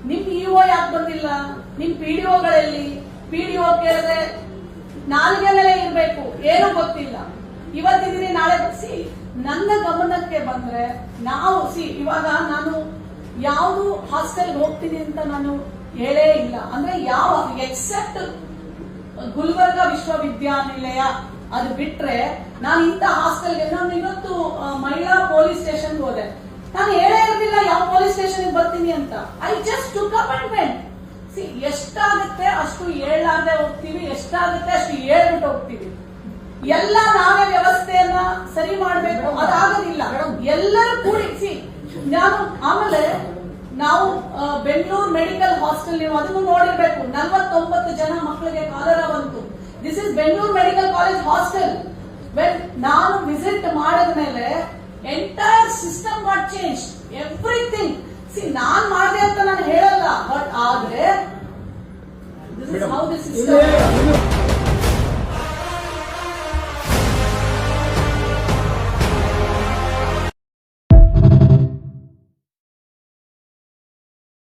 ನಿಮ್ ಇಒ ಯಾಕೆ ಬಂದಿಲ್ಲ, ನಿಮ್ ಪಿಡಿಒಗಳಲ್ಲಿ ಪಿಡಿಒ ಕೇಳಿದ್ರೆ ನಾಲ್ಗೆ ಮೇಲೆ ಇರ್ಬೇಕು, ಏನೂ ಗೊತ್ತಿಲ್ಲ. ಇವತ್ತಿದ್ದೀನಿ ನಾಳೆ ಸಿ ನನ್ನ ಗಮನಕ್ಕೆ ಬಂದ್ರೆ ನಾವು ಇವಾಗ ನಾನು ಯಾವುದು ಹಾಸ್ಟೆಲ್ ಹೋಗ್ತೀನಿ ಅಂತ ನಾನು ಹೇಳೇ ಇಲ್ಲ. ಅಂದ್ರೆ ಯಾವ ಎಕ್ಸೆಪ್ಟ್ ಗುಲ್ಬರ್ಗ ವಿಶ್ವವಿದ್ಯಾನಿಲಯ ಅದು ಬಿಟ್ರೆ ನಾನು ಇಂಥ ಹಾಸ್ಟೆಲ್ಗೆ, ನಾನು ಇವತ್ತು ಮಹಿಳಾ ಪೊಲೀಸ್ ಸ್ಟೇಷನ್ ಹೋದೆ, ನಾನು ಹೇಳೇ ಇರಲಿಲ್ಲ ಯಾವ ಪೊಲೀಸ್ ಸ್ಟೇಷನ್ ಬರ್ತೀನಿ ಅಂತ. I just took appointment. ಎಷ್ಟಾಗುತ್ತೆ ಅಷ್ಟು ಹೇಳಲಾರ್ದೆ ಹೋಗ್ತೀವಿ, ಎಷ್ಟಾಗುತ್ತೆ ಅಷ್ಟು ಹೇಳ್ಬಿಟ್ಟು ಹೋಗ್ತೀವಿ. ಎಲ್ಲ ನಾವೇ ವ್ಯವಸ್ಥೆಯನ್ನ ಸರಿ ಮಾಡಬೇಕು, ಅದಾಗೋದಿಲ್ಲ. ಎಲ್ಲರೂ ಕೂಡಿ ನಾನು ಆಮೇಲೆ ನಾವು ಬೆಂಗಳೂರು ಮೆಡಿಕಲ್ ಹಾಸ್ಟೆಲ್, ನೀವು ಅದನ್ನು ನೋಡಿರ್ಬೇಕು, 49 ಜನ ಮಕ್ಕಳಿಗೆ ಕಾಲರ ಬಂತು. This is Bengaluru medical college hostel. ನಾನು ವಿಸಿಟ್ ಮಾಡಿದ ಮೇಲೆ entire system what change, everything. ನಾನ್ ಮಾಡಿದೆ ಅಂತ ನಾನು ಹೇಳಲ್ಲ, ಬಟ್ ಆದ್ರೆ this is how this system